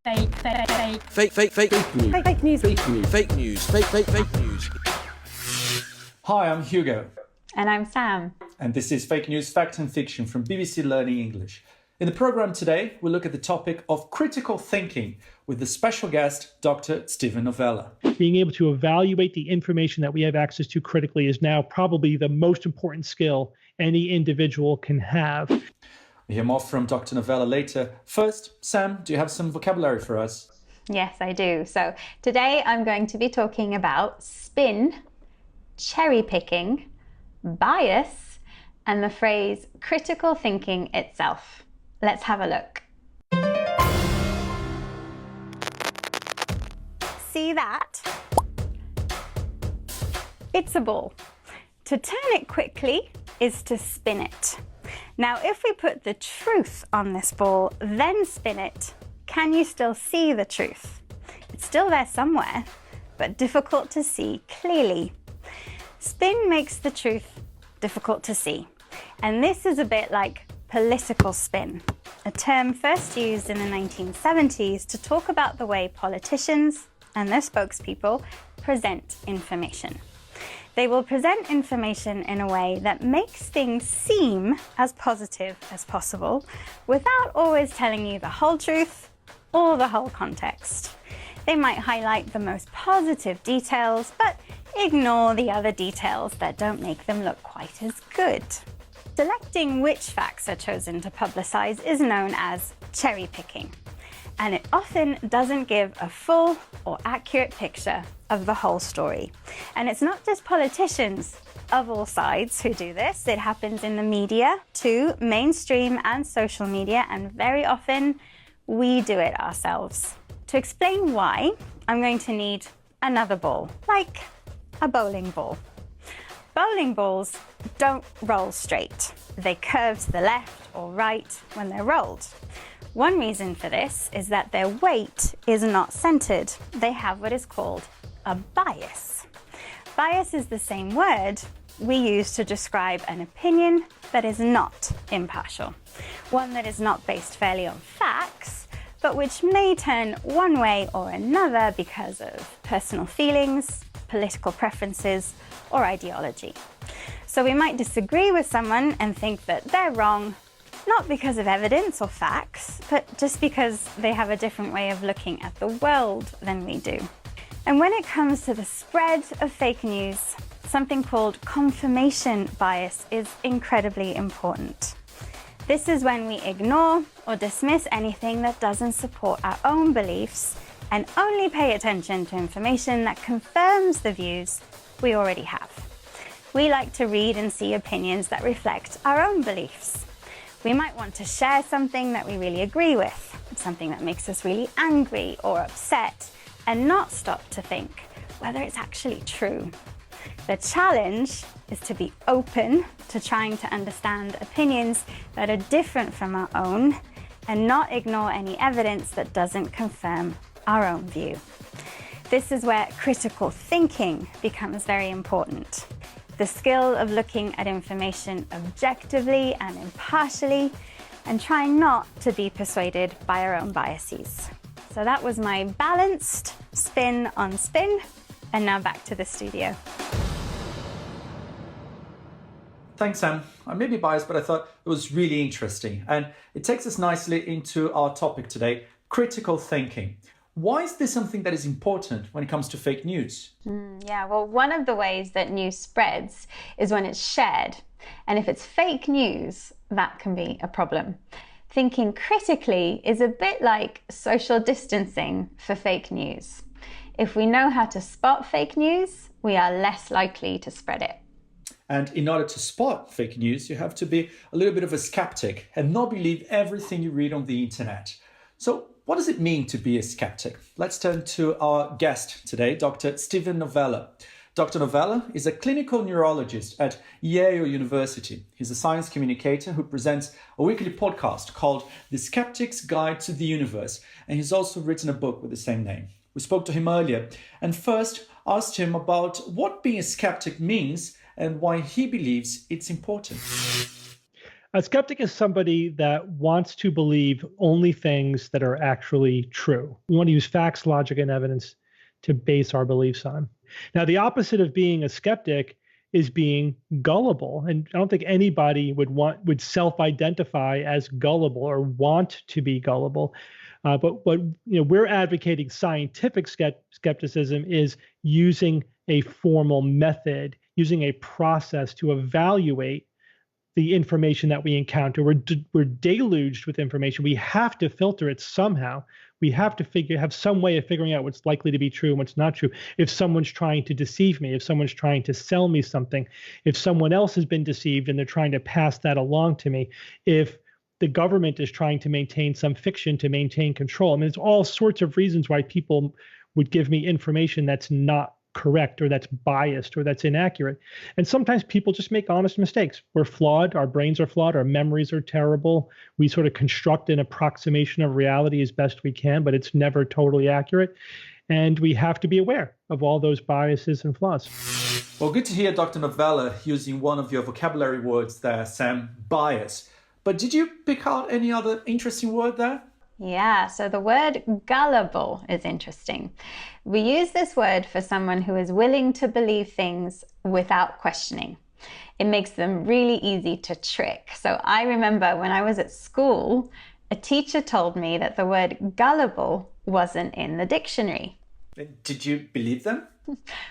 Fake news. Fake news. Fake news. Hi, I'm Hugo. And I'm Sam. And this is Fake News, Fact and Fiction from BBC Learning English. In the programme today, we'll look at the topic of critical thinking with the special guest, Dr. Steven Novella. Being able to evaluate the information that we have access to critically is now probably the most important skill any individual can have. We'll hear more from Dr. Novella later. First, Sam, do you have some vocabulary for us? Yes, I do. So today I'm going to be talking about spin, cherry picking, bias, and the phrase critical thinking itself. Let's have a look. See that? It's a ball. To turn it quickly is to spin it. Now, if we put the truth on this ball, then spin it, can you still see the truth? It's still there somewhere, but difficult to see clearly. Spin makes the truth difficult to see. And this is a bit like political spin, a term first used in the 1970s to talk about the way politicians and their spokespeople present information. They will present information in a way that makes things seem as positive as possible without always telling you the whole truth or the whole context. They might highlight the most positive details, but ignore the other details that don't make them look quite as good. Selecting which facts are chosen to publicize is known as cherry picking, and it often doesn't give a full or accurate picture of the whole story. And it's not just politicians of all sides who do this. It happens in the media too, mainstream and social media, and very often we do it ourselves. To explain why, I'm going to need another ball, like a bowling ball. Bowling balls don't roll straight. They curve to the left or right when they're rolled. One reason for this is that their weight is not centered. They have what is called a bias. Bias is the same word we use to describe an opinion that is not impartial, one that is not based fairly on facts, but which may turn one way or another because of personal feelings, political preferences, or ideology. So we might disagree with someone and think that they're wrong, not because of evidence or facts, but just because they have a different way of looking at the world than we do. And when it comes to the spread of fake news, something called confirmation bias is incredibly important. This is when we ignore or dismiss anything that doesn't support our own beliefs and only pay attention to information that confirms the views we already have. We like to read and see opinions that reflect our own beliefs. We might want to share something that we really agree with, something that makes us really angry or upset, and not stop to think whether it's actually true. The challenge is to be open to trying to understand opinions that are different from our own and not ignore any evidence that doesn't confirm our own view. This is where critical thinking becomes very important. The skill of looking at information objectively and impartially and trying not to be persuaded by our own biases. So that was my balanced spin on spin, and now back to the studio. Thanks, Sam. I may be biased, but I thought it was really interesting. And it takes us nicely into our topic today, critical thinking. Why is this something that is important when it comes to fake news? Well, one of the ways that news spreads is when it's shared. And if it's fake news, that can be a problem. Thinking critically is a bit like social distancing for fake news. If we know how to spot fake news, we are less likely to spread it. And in order to spot fake news, you have to be a little bit of a skeptic and not believe everything you read on the internet. So what does it mean to be a skeptic? Let's turn to our guest today, Dr. Steven Novella. Dr. Novella is a clinical neurologist at Yale University. He's a science communicator who presents a weekly podcast called The Skeptic's Guide to the Universe, and he's also written a book with the same name. We spoke to him earlier and first asked him about what being a skeptic means and why he believes it's important. A skeptic is somebody that wants to believe only things that are actually true. We want to use facts, logic, and evidence to base our beliefs on. Now, the opposite of being a skeptic is being gullible. And I don't think anybody would self-identify as gullible or want to be gullible. But we're advocating scientific skepticism is using a formal method, using a process to evaluate the information that we encounter. We're deluged with information. We have to filter it somehow. We have to have some way of figuring out what's likely to be true and what's not true. If someone's trying to deceive me, if someone's trying to sell me something, if someone else has been deceived and they're trying to pass that along to me, if the government is trying to maintain some fiction to maintain control. I mean, there's all sorts of reasons why people would give me information that's not correct or that's biased or that's inaccurate. And sometimes people just make honest mistakes. We're flawed. Our brains are flawed. Our memories are terrible. We sort of construct an approximation of reality as best we can, but it's never totally accurate. And we have to be aware of all those biases and flaws. Well, good to hear Dr. Novella using one of your vocabulary words there, Sam, bias. But did you pick out any other interesting word there? Yeah, so the word gullible is interesting. We use this word for someone who is willing to believe things without questioning. It makes them really easy to trick. So I remember when I was at school, a teacher told me that the word gullible wasn't in the dictionary. Did you believe them?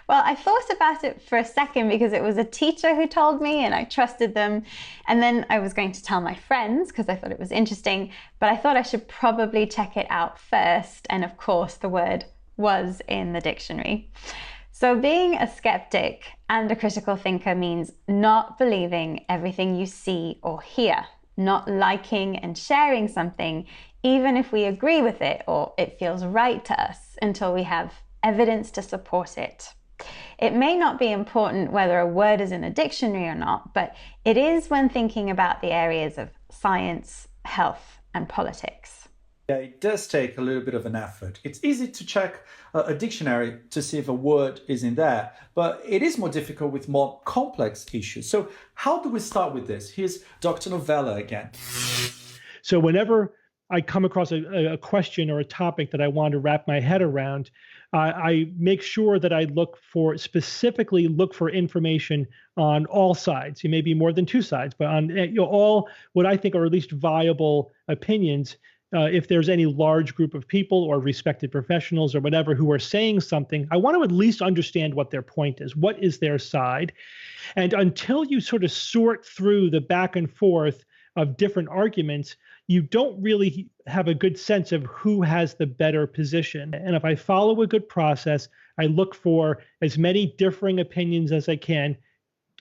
Well, I thought about it for a second because it was a teacher who told me and I trusted them. And then I was going to tell my friends because I thought it was interesting, but I thought I should probably check it out first. And of course, the word was in the dictionary. So being a skeptic and a critical thinker means not believing everything you see or hear, not liking and sharing something, even if we agree with it or it feels right to us, until we have evidence to support it. It may not be important whether a word is in a dictionary or not, but it is when thinking about the areas of science, health, and politics. Yeah, it does take a little bit of an effort. It's easy to check a dictionary to see if a word is in there, but it is more difficult with more complex issues. So how do we start with this? Here's Dr. Novella again. So whenever I come across a question or a topic that I want to wrap my head around, I make sure that I specifically look for information on all sides. It may be more than two sides, but on all what I think are at least viable opinions. If there's any large group of people or respected professionals or whatever who are saying something, I want to at least understand what their point is. What is their side? And until you sort of sort through the back and forth of different arguments, you don't really have a good sense of who has the better position. And if I follow a good process, I look for as many differing opinions as I can,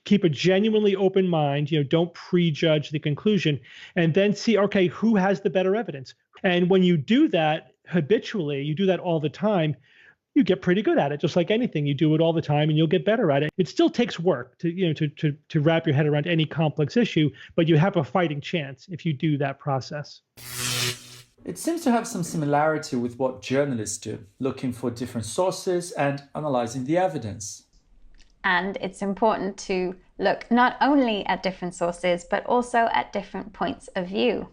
keep a genuinely open mind, don't prejudge the conclusion, and then see, okay, who has the better evidence? And when you do that habitually, you do that all the time, you get pretty good at it. Just like anything, you do it all the time and you'll get better at it. It still takes work to wrap your head around any complex issue, but you have a fighting chance if you do that process. It seems to have some similarity with what journalists do, looking for different sources and analyzing the evidence. And it's important to look not only at different sources, but also at different points of view.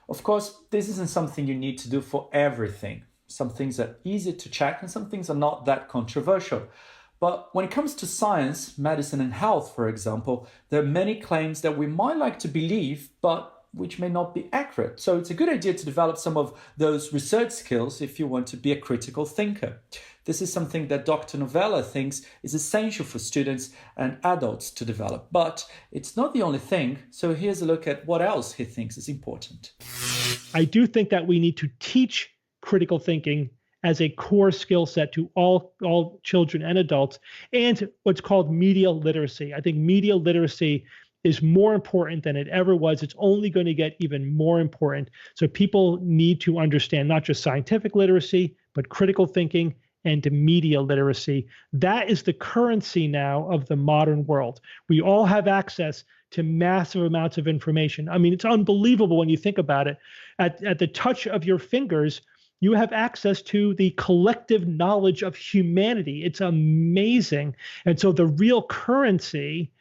Of course, this isn't something you need to do for everything. Some things are easy to check and some things are not that controversial. But when it comes to science, medicine and health, for example, there are many claims that we might like to believe, but which may not be accurate. So it's a good idea to develop some of those research skills if you want to be a critical thinker. This is something that Dr. Novella thinks is essential for students and adults to develop, but it's not the only thing. So here's a look at what else he thinks is important. I do think that we need to teach critical thinking as a core skill set to all children and adults, and what's called media literacy. I think media literacy is more important than it ever was. It's only going to get even more important. So people need to understand not just scientific literacy, but critical thinking and media literacy. That is the currency now of the modern world. We all have access to massive amounts of information. I mean, it's unbelievable when you think about it. At the touch of your fingers, you have access to the collective knowledge of humanity. It's amazing. And so the real currency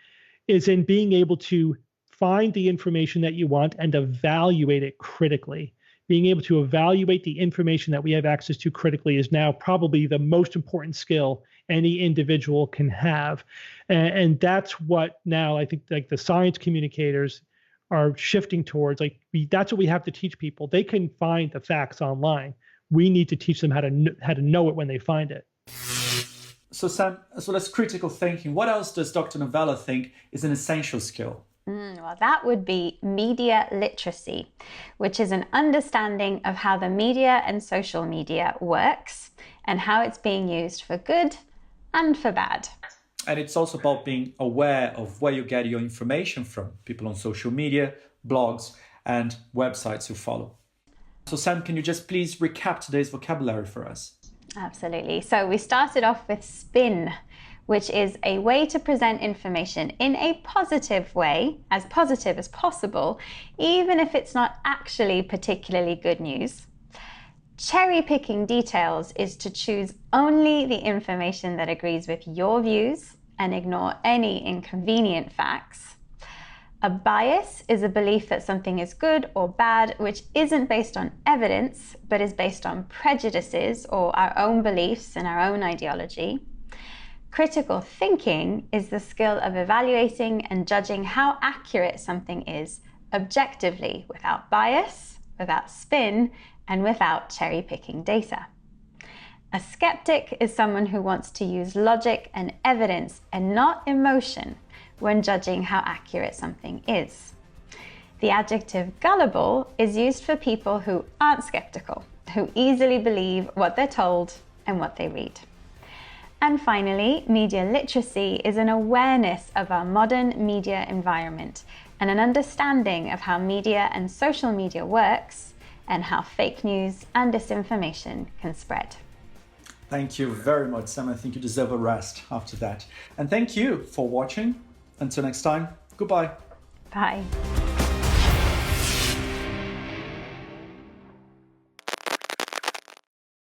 is in being able to find the information that you want and evaluate it critically. Being able to evaluate the information that we have access to critically is now probably the most important skill any individual can have. And that's what now I think like the science communicators are shifting towards. Like that's what we have to teach people. They can find the facts online. We need to teach them how to know it when they find it. So Sam, as well as critical thinking, what else does Dr. Novella think is an essential skill? Well, that would be media literacy, which is an understanding of how the media and social media works and how it's being used for good and for bad. And it's also about being aware of where you get your information from, people on social media, blogs, and websites you follow. So Sam, can you just please recap today's vocabulary for us? Absolutely. So we started off with spin, which is a way to present information in a positive way, as positive as possible, even if it's not actually particularly good news. Cherry-picking details is to choose only the information that agrees with your views and ignore any inconvenient facts. A bias is a belief that something is good or bad, which isn't based on evidence, but is based on prejudices or our own beliefs and our own ideology. Critical thinking is the skill of evaluating and judging how accurate something is objectively, without bias, without spin, and without cherry-picking data. A skeptic is someone who wants to use logic and evidence and not emotion when judging how accurate something is. The adjective gullible is used for people who aren't skeptical, who easily believe what they're told and what they read. And finally, media literacy is an awareness of our modern media environment and an understanding of how media and social media works and how fake news and disinformation can spread. Thank you very much, Sam. I think you deserve a rest after that. And thank you for watching. Until next time, goodbye. Bye.